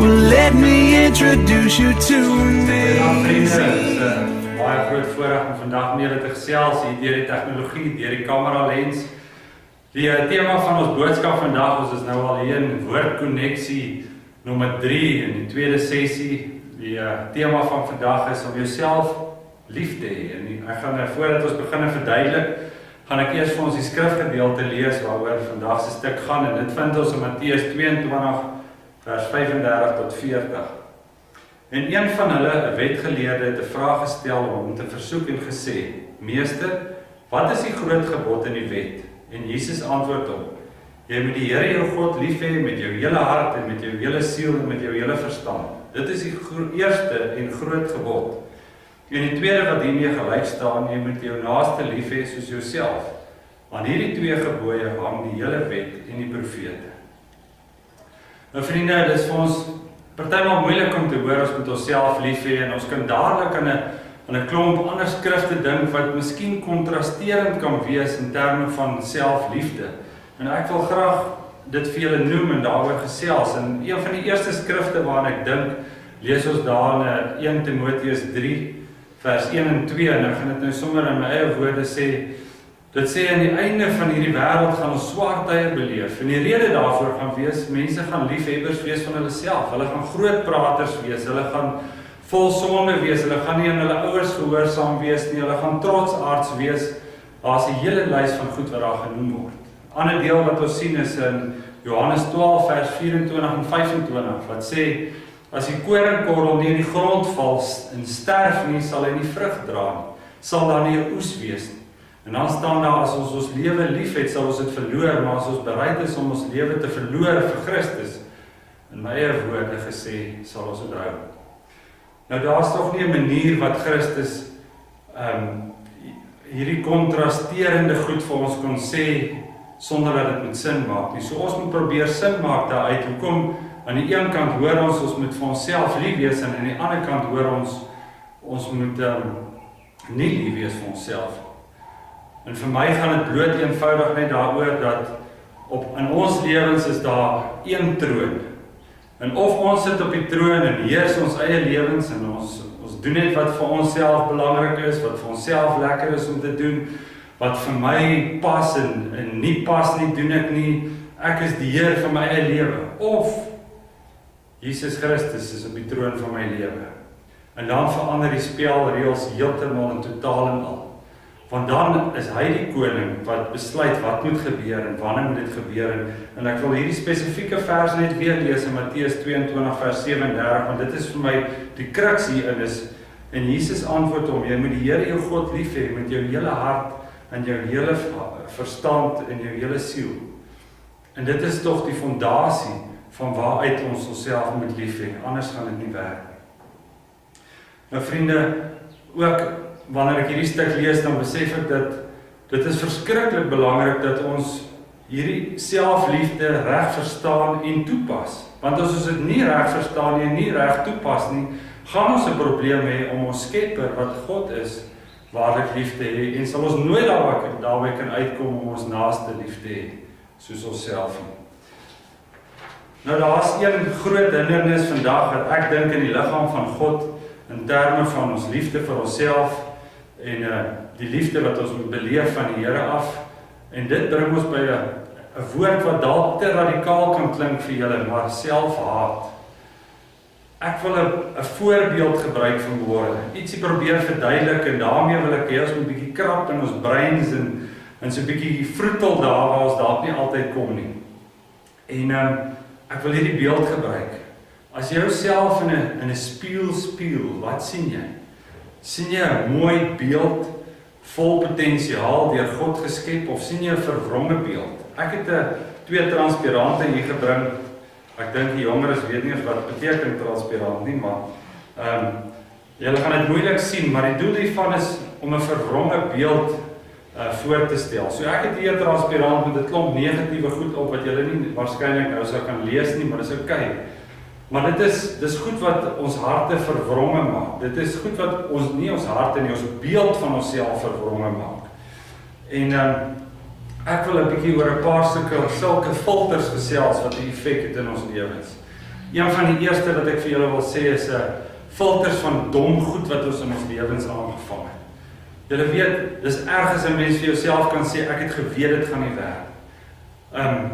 Well, let me introduce you to me. Vriende, het is baie groot voorreg om vandag mee te gesels hier deur die tegnologie, deur die kamera lens. Die tema van ons boodskap vandag, ons is nou al hier in Woord KoneXi nommer 3 in die tweede sessie. Die tema van vandag is om jouself lief te hê. En ek gaan voordat ons begin verduidelik, gaan ek eers vir ons die skrifgedeelte lees waaroor vandag se stuk gaan, en dit vind ons in Matteus 22 vers 35 tot 40. En een van hulle, 'n wetgeleerde, het 'n vraag gestel om hom te versoek en gesê: Meester, wat is die groot gebod in die wet? En Jesus antwoord hom: Jy moet die Here jou God lief hê met jou hele hart en met jou hele siel en met jou hele verstand. Dit is die eerste en groot gebod. En die tweede wat hiermee gelyk staan, jy moet jou naaste lief hê soos jouself. Aan hierdie twee gebooie hang die hele wet en die profete. Nou vriende, dit is vir ons partymal moeilik om te hoor ons moet onsself lief hê, en ons kan dadelik aan 'n klomp ander skrifte dink wat miskien kontrasterend kan wees in terme van selfliefde. En ek wil graag dit vir julle noem en daaroor gesels. En een van die eerste skrifte waaraan ek dink, lees ons daar in 1 Timoteus 3 vers 1 en 2, en ek gaan dit nou sommer in my eie woorde sê. Dit sê aan die einde van hierdie wêreld gaan ons swaar tye beleef. En die rede daarvoor gaan wees, mense gaan liefhebbers wees van hulle self. Hulle gaan groot praters wees, hulle gaan vol sonde wees, hulle gaan nie aan hulle ouers gehoorsaam wees nie, hulle gaan trotsaards wees. Daar's 'n hele lys van goed wat daar genoem word. 'n Ander deel wat ons sien is in Johannes 12 vers 24 en 25 wat sê: As die koringkorrel nie in die grond val en sterf nie, sal hy nie vrug dra nie. Sal daar nie 'n oes wees nie. En dan staan daar, as ons ons lewe lief het, sal ons dit verloor, maar as ons bereid is om ons lewe te verloor vir Christus, in my eie woorde gesê, sal ons dit hou. Nou daar's tog nie 'n manier wat Christus hierdie kontrasterende goed vir ons kon sê sonder dat dit met sin maak nie. So ons moet probeer sin maak daaruit. Hoekom aan die een kant hoor ons moet vir onsself lief wees, en aan die ander kant hoor ons moet nie lief wees vir onsself. En vir my gaan dit bloot eenvoudig net daaroor dat in ons lewens is daar een troon. En of ons sit op die troon en heers ons eie lewens, en ons doen net wat vir onsself belangrik is, wat vir onsself lekker is om te doen, wat vir my pas en nie pas nie, doen ek nie. Ek is die Heer van my eie lewe. Of Jesus Christus is op die troon van my lewe. En dan verander die spelreëls heeltemal en totaal en al. Want dan is hy die koning wat besluit wat moet gebeur en wanneer moet dit gebeur. En ek wil hierdie spesifieke vers net weer lees in Matteus 22 vers 37, want dit is vir my die kruks hierin is. En Jesus antwoord hom: Jy moet die Here jou God lief hê met jou hele hart en jou hele verstand en jou hele siel. En dit is tog die fondasie van waaruit ons onsself moet lief hê, anders gaan dit nie werk nie. Nou vriende, ook wanneer ek hierdie stuk lees, dan besef ek dat dit is verskriklik belangrik dat ons hierdie selfliefde reg verstaan en toepas. Want as ons dit nie reg verstaan nie en nie reg toepas nie, gaan ons 'n probleem hê om ons Skepper wat God is, waarlik lief te hê, en sal ons nooit daarby kan uitkom om ons naaste lief te hê, soos onsself nie. Nou daar's een groot hindernis vandag wat ek dink in die liggaam van God in terme van ons liefde vir onsself en die liefde wat ons moet beleef van die Here af. En dit bring ons by 'n woord wat dalk te radikaal kan klink vir julle, maar selfhaat. Ek wil 'n voorbeeld gebruik vanmôre. Ietsie probeer verduidelik, en daarmee wil ek hê ons moet 'n bietjie krap in ons breins en so 'n bietjie vroetel daar waar ons dalk nie altyd kom nie. En ek wil hierdie beeld gebruik. As jy jouself in 'n spieël, wat sien jy? Sien jy 'n mooi beeld vol potensiaal deur God geskep, of sien jy 'n verwronge beeld? Ek het 2 transparante hier gebring. Ek dink die jongeres weet nie wat beteken transparant nie, maar julle gaan dit moeilik sien, maar die doel hiervan is om 'n verwronge beeld voor te stel. So ek het hier transparant met 'n klomp negatiewe goed op wat julle nie waarskynlik nou sou kan lees nie, maar dis oukei. Maar dis goed wat ons harte verwronge maak. Dit is goed wat ons harte nie, ons beeld van onsself verwronge maak. En ek wil 'n bietjie oor 'n paar sulke filters gesels wat 'n effek het in ons lewens. Een van die eerste wat ek vir julle wil sê is filters van dom goed wat ons in ons lewens aangevang het. Julle weet, dis erg as 'n mens vir jouself kan sê, ek het geweet dit gaan nie werk.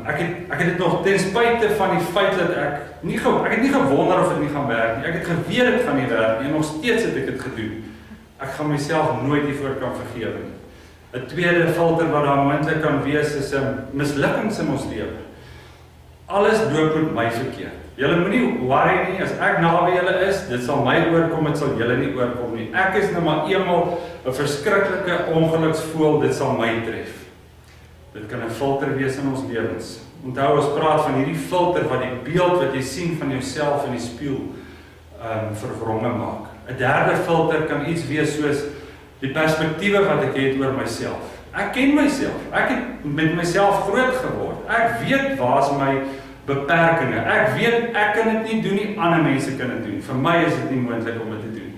Ek het dit nog ten spyte van die feit dat ek het nie gewonder of dit nie gaan werk nie. Ek het geweet dit gaan nie werk nie en nog steeds het ek dit gedoen. Ek gaan myself nooit hiervoor kan vergewe nie. 'n tweede filter wat daar moontlik kan wees is 'n mislukkings in ons lewe. Alles loop met my verkeerd. Julle moenie worry nie, as ek naby julle is, dit sal my oorkom, dit sal julle nie oorkom nie. Ek is nou maar eenmal 'n verskriklike ongeluksvoël, dit sal my tref. Dit kan 'n filter wees in ons lewens. Onthou, ons praat van hierdie filter wat die beeld wat jy sien van jouself in die spieël verwronge maak. 'n derde filter kan iets wees soos die perspektiewe wat ek het oor myself. Ek ken myself. Ek het met myself groot geword. Ek weet waar is my beperkings. Ek weet ek kan dit nie doen nie, ander mense kan dit doen. Vir my is dit nie moontlik om dit te doen.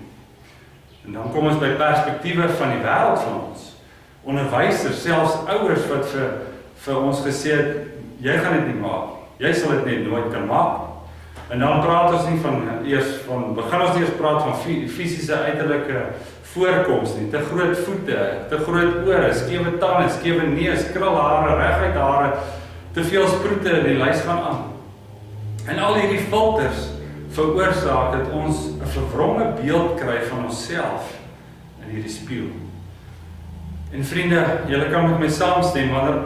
En dan kom ons by perspektiewe van die wêreld van ons. Onderwysers, selfs ouers wat vir ons gesê het, jy gaan dit nie maak. Jy sal dit net nooit kan maak. En dan praat ons nie begin ons eers praat van fisiese uiterlike voorkoms nie, te groot voete, te groot ore, skewe tande, skewe neus, krul hare, reguit hare, te veel sproete, die lys gaan aan. En al hierdie filters veroorsaak dat ons 'n verwronge beeld kry van onsself in hierdie spieël. En vriende, julle kan met my saamstem, wanneer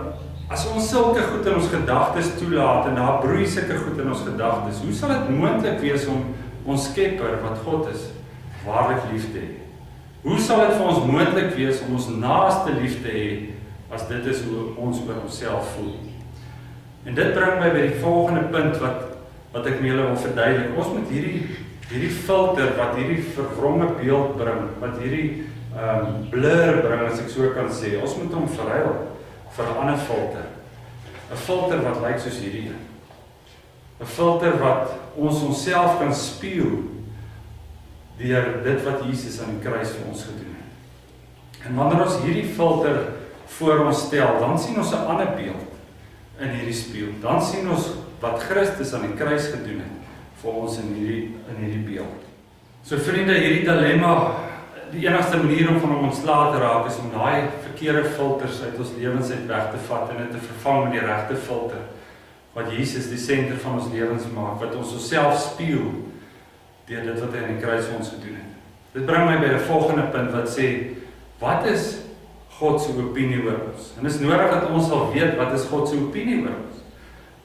as ons sulke goed in ons gedagtes toelaat en daar broei sulke goed in ons gedagtes, hoe sal dit moontlik wees om ons Skepper wat God is, waarlik lief te hê? Hoe sal dit vir ons moontlik wees om ons naaste lief te hê as dit is hoe ons oor onsself voel? En dit bring my by die volgende punt wat ek met julle wil verduidelik. Ons moet hierdie filter wat hierdie verwronge beeld bring, wat hierdie blur bring, as ek so kan sê, ons moet hom verruil vir 'n ander filter. 'n filter wat lyk soos hierdie een. 'n filter wat ons onsself kan spieël deur dit wat Jesus aan die kruis vir ons gedoen het. En wanneer ons hierdie filter voor ons stel, dan sien ons 'n ander beeld in hierdie spieël. Dan sien ons wat Christus aan die kruis gedoen het vir ons in hierdie beeld. So vriende, hierdie dilemma, die enigste manier om van hom ontslae te raak is om daai verkeerde filters uit ons lewens uit weg te vat en dit te vervang met die regte filter wat Jesus die senter van ons lewens maak, wat ons onsself spieël deur dit wat hy aan die kruis vir ons gedoen het. Dit bring my by 'n volgende punt wat sê, wat is God se opinie oor ons? En dit is nodig dat ons sal weet wat is God se opinie oor ons.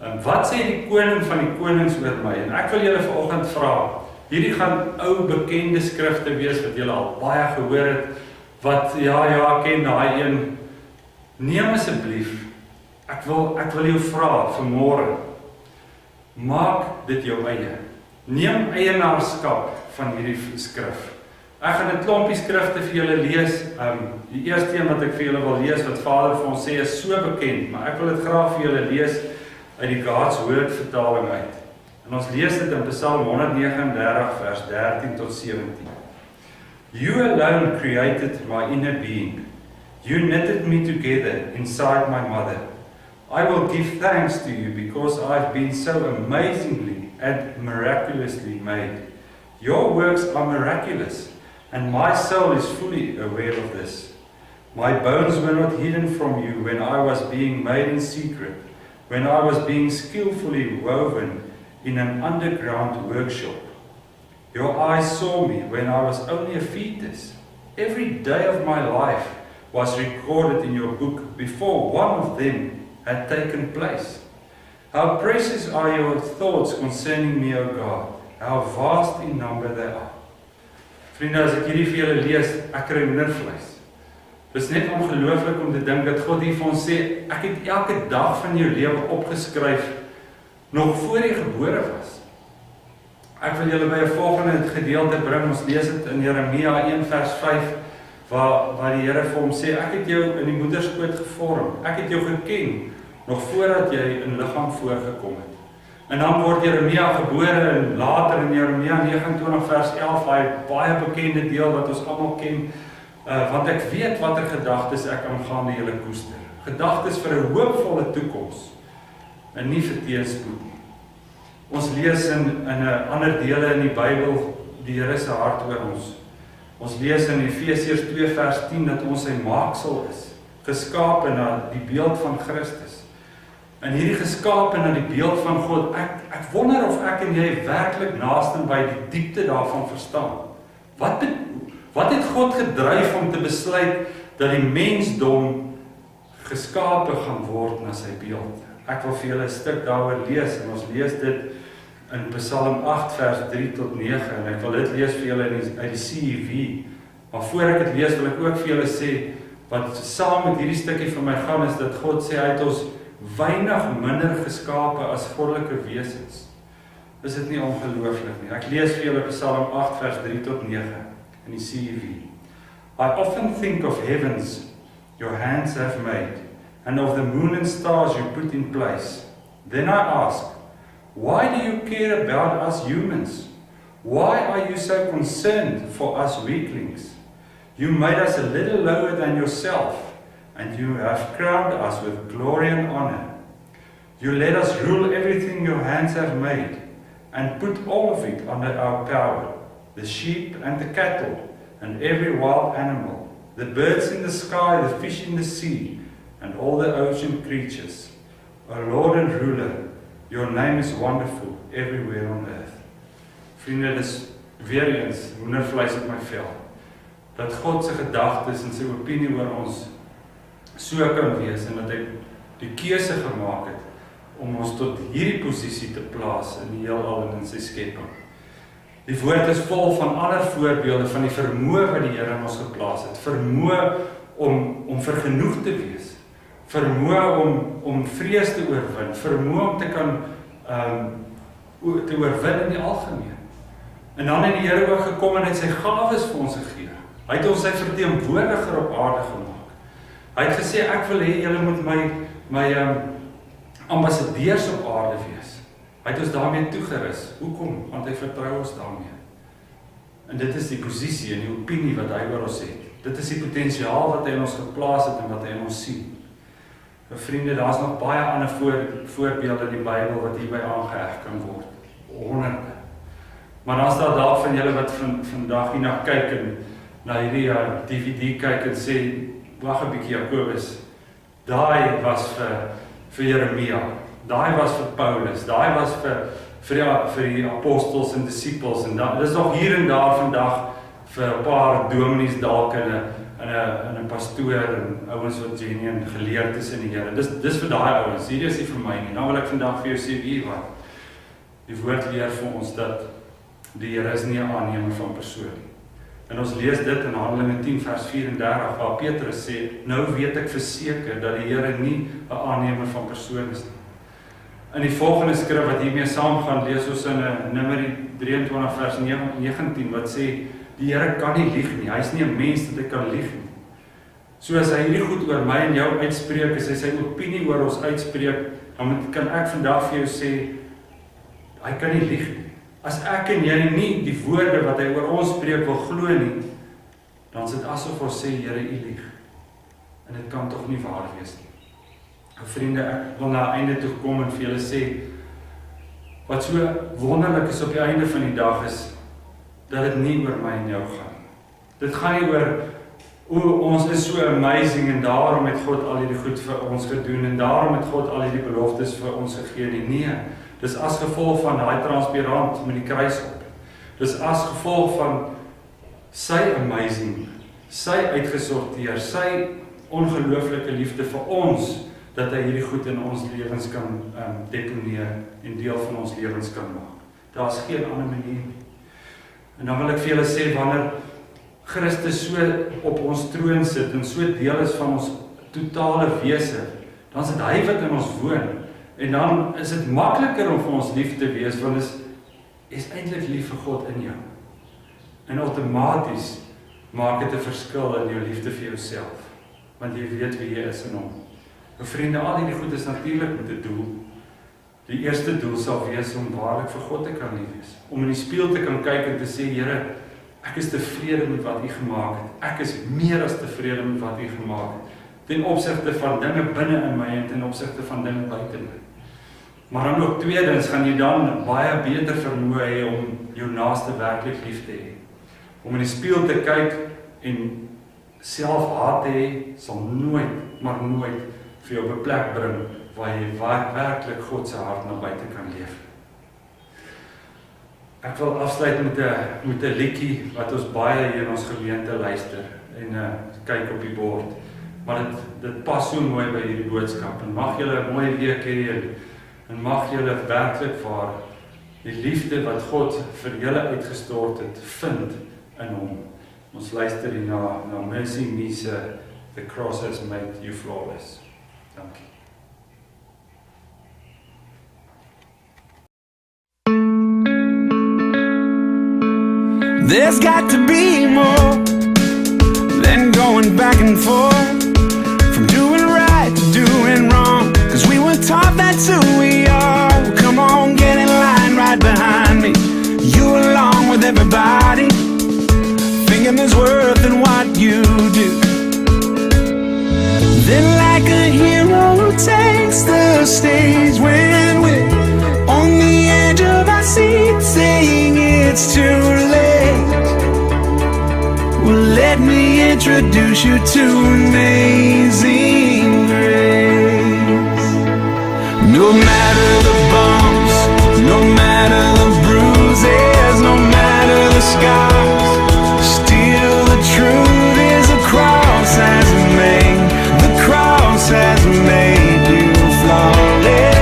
En wat sê die koning van die konings oor my? En ek wil julle vanoggend vra, hierdie gaan ou bekende skrifte wees wat julle al baie gehoor het, wat ja, ken daai een. Neem asseblief, ek wil jou vra vanmôre, maak dit jou eie. Neem eienaarskap van hierdie skrif. Ek gaan 'n klompie skrifte vir julle lees. Die eerste een wat ek vir julle wil lees, wat Vader vir ons sê, is so bekend, maar ek wil dit graag vir julle lees uit die God's Word vertaling uit. En ons lees dit in Psalm 139 vers 13 tot 17. You alone created my inner being. You knitted me together inside my mother. I will give thanks to you because I've been so amazingly and miraculously made. Your works are miraculous, and my soul is fully aware of this. My bones were not hidden from you when I was being made in secret, when I was being skillfully woven in an underground workshop. Your eyes saw me when I was only a fetus. Every day of my life was recorded in your book before one of them had taken place. How precious are your thoughts concerning me, O God. How vast in number they are. Vriende, as ek hierdie vir julle lees, ek kry hoendervleis. Dit is net ongelooflik om te dink dat God hier vir ons sê, ek het elke dag van jou lewe opgeskryf, nog voor jy gebore was. Ek wil julle by 'n volgende gedeelte bring, ons lees dit in Jeremia 1 vers 5, waar die Here vir hom sê, ek het jou in die moederskoot gevorm, ek het jou geken, nog voordat jy in liggaam voorgekom het. En dan word Jeremia gebore en later in Jeremia 29 vers 11, hy baie bekende deel wat ons almal ken, want ek weet watter gedagtes ek aangaande julle koester. Gedagtes vir 'n hoopvolle toekoms en nie vir teenspoed nie. Ons lees in 'n ander dele in die Bybel die Here se hart oor ons. Ons lees in Efesiërs 2 vers 10 dat ons sy maaksel is, geskape na die beeld van Christus. En hierdie geskape na die beeld van God, ek wonder of ek en jy werklik naaste by die diepte daarvan verstaan. Wat het God gedryf om te besluit dat die mensdom geskape gaan word na sy beeld? Ek wil vir julle 'n stuk daaroor lees, en ons lees dit in Psalm 8 vers 3 tot 9, en ek wil dit lees vir julle uit die CEV. Maar voor ek dit lees, wil ek ook vir julle sê, wat saam met hierdie stukkie van my gaan, is dat God sê, hy het ons weinig minder geskape as goddelike wesens. Is dit nie ongelooflik nie? Ek lees vir julle Psalm 8 vers 3 tot 9 in die CEV. I often think of heavens your hands have made, and of the moon and stars you put in place. Then I ask, why do you care about us humans? Why are you so concerned for us weaklings? You made us a little lower than yourself, and you have crowned us with glory and honor. You let us rule everything your hands have made, and put all of it under our power, the sheep and the cattle, and every wild animal, the birds in the sky, the fish in the sea, and all the ocean creatures. O Lord and ruler, your name is wonderful everywhere on earth. Vriende, dis weer eens hoendervleis op my vel. Dat God se gedagtes en sy opinie oor ons so kan wees, en dat hy die keuse gemaak het om ons tot hierdie posisie te plaas in die heelal en in sy skepping. Die woord is vol van ander voorbeelde van die vermoë wat die Here in ons geplaas het. Vermoë om vergenoeg te wees. Vermoë om vrees te oorwin. Vermoë om te kan te oorwin in die algemeen. En dan het die Here ook gekom en het sy gawes vir ons gegee. Hy het ons sy verteenwoordiger op aarde gemaak. Hy het gesê, ek wil hê julle moet my ambassadeurs op aarde wees. Hy het ons daarmee toegerus. Hoekom? Want hy vertrou ons daarmee. En dit is die posisie en die opinie wat hy oor ons het. Dit is die potensiaal wat hy in ons geplaas het en wat hy in ons sien. Vriende, daar is nog baie ander voorbeelde in die Bybel wat hierby aangeheg kan word. Honderde. Maar dan is daar dalk van julle wat vandag hierna kyk en na hierdie DVD kyk en sê, wag 'n bietjie Jacobus, daai was vir Jeremia, daai was vir Paulus, daai was vir die apostels en disippels, en dis nog hier en daar vandag vir 'n paar dominees dalk en 'n pastoor en ouens wat genuen geleerd is in die Here. Dis vir daai ouens, hierdie is nie vir my nie. Nou wil ek vandag vir jou sê, wie wat? Die woord leer vir ons dat die Here is nie 'n aannemer van persoon nie. En ons lees dit in Handelinge 10 vers 34 waar Petrus sê, nou weet ek verseker dat die Here nie 'n aannemer van persoon is nie. In die volgende skrif wat hiermee saamgaan, lees ons in Numeri 23 vers 19 wat sê, die Here kan nie lieg nie, hy is nie 'n mens dat hy kan lieg nie. So as hy hierdie goed oor my en jou uitspreek, as hy sy opinie oor ons uitspreek, dan kan ek vandag vir jou sê, hy kan nie lieg nie. As ek en jy nie die woorde wat hy oor ons spreek wil glo nie, dan is dit asof ons sê, Here, u lieg. En dit kan tog nie waar wees nie. Vriende, ek wil na einde toe kom en vir julle sê, wat so wonderlik is op die einde van die dag is, dat dit nie oor my en jou gaan. Dit gaan nie oor, ons is so amazing en daarom het God al hierdie goed vir ons gedoen en daarom het God al hierdie beloftes vir ons gegee nie. Nee, dis as gevolg van daai transparant met die kruis op. Dis as gevolg van sy amazing, sy uitgesorteer, sy ongelooflike liefde vir ons, dat hy hierdie goed in ons lewens kan deponeer en deel van ons lewens kan maak. Daar is geen ander manier nie. En dan wil ek vir julle sê, wanneer Christus so op ons troon sit en so deel is van ons totale wese, dan is dit hy wat in ons woon. En dan is dit makliker om vir ons lief te wees, want is eintlik lief vir God in jou. En outomaties maak dit 'n verskil in jou liefde vir jouself, want jy weet wie jy is in hom. Nou vriende, al hierdie goed is natuurlik met 'n doel. Die eerste doel sal wees om waarlik vir God te kan lief wees. Om in die spieël te kan kyk en te sê, Here, ek is tevrede met wat U gemaak het. Ek is meer as tevrede met wat U gemaak het. Ten opsigte van dinge binne in my en ten opsigte van dinge buite my. Maar dan ook tweedens gaan jy dan baie beter vermoë hê om jou naaste werklik lief te hê. Om in die spieël te kyk en selfhaat te hê, sal nooit, maar nooit vir jou op 'n plek bring waar jy werklik God se hart na buite kan leef. Ek wil afsluit met 'n liedjie wat ons baie hier in ons gemeente luister en kyk op die bord. Maar dit pas so mooi by hierdie boodskap. En mag julle 'n mooi week hê en mag julle werklik vir die liefde wat God vir julle uitgestort het, vind in hom. Ons luister hier na Jeanne.C se The Cross Has Made You Flawless. Dankie. There's got to be more than going back and forth, from doing right to doing wrong, 'cause we were taught that's who we are. Come on, get in line right behind me, you along with everybody, thinking there's worth in what you do. Then like a hero takes the stage when we're on the edge of our seat, saying it's too late. Well, let me introduce you to amazing grace. No matter the bumps, no matter the bruises, no matter the scars, still the truth is the cross has made, the cross has made you flawless.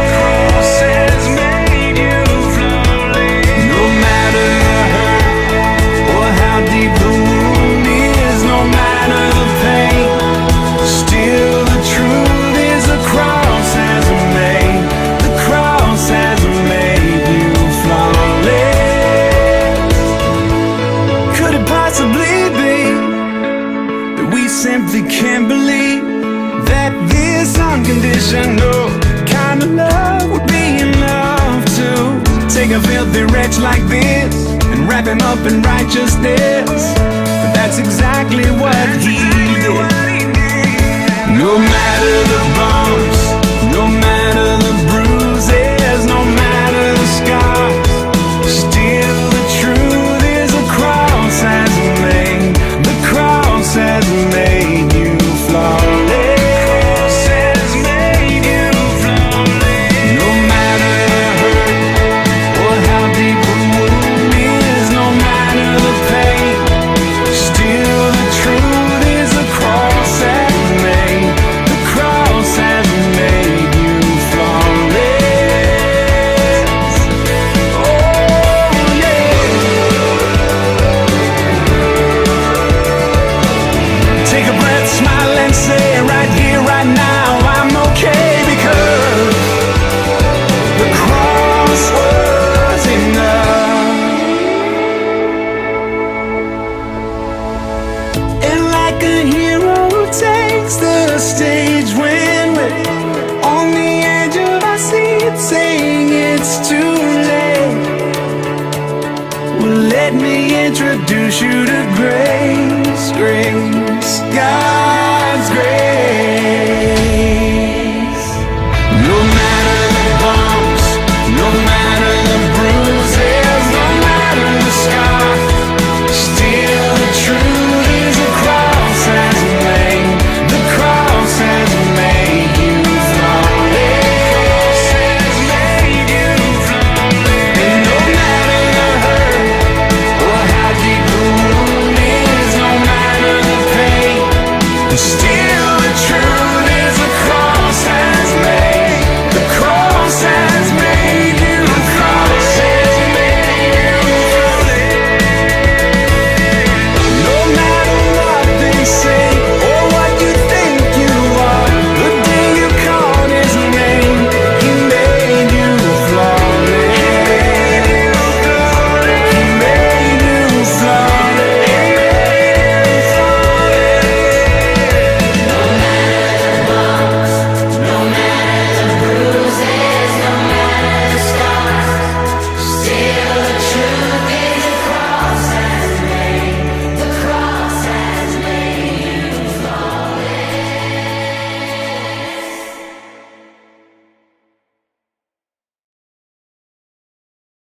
Can't believe that this unconditional kind of love would be enough to take a filthy wretch like this and wrap him up in righteousness. But that's exactly what he did. No matter the bumps, no matter the bruises, no matter the scars, still the truth is the cross has made, the cross has made you flawless. Introduce you to grace, grace, God.